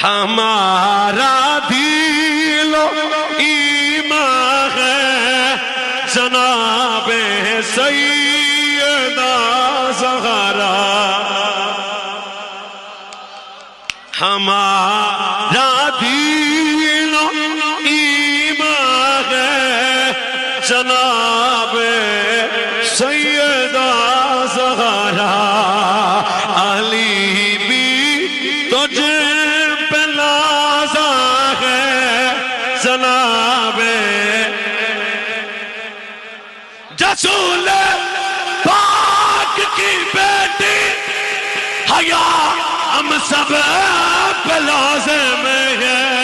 ہمارا دل و ایمان ہے جناب سیدہ زہرا، ہمارا دل و ایمان ہے جناب سیدہ زہرا، علی بھی تجھ پہ نازا ہے جناب رسول پاک کی بیٹی، حیا ہم سب پہ لازم ہے۔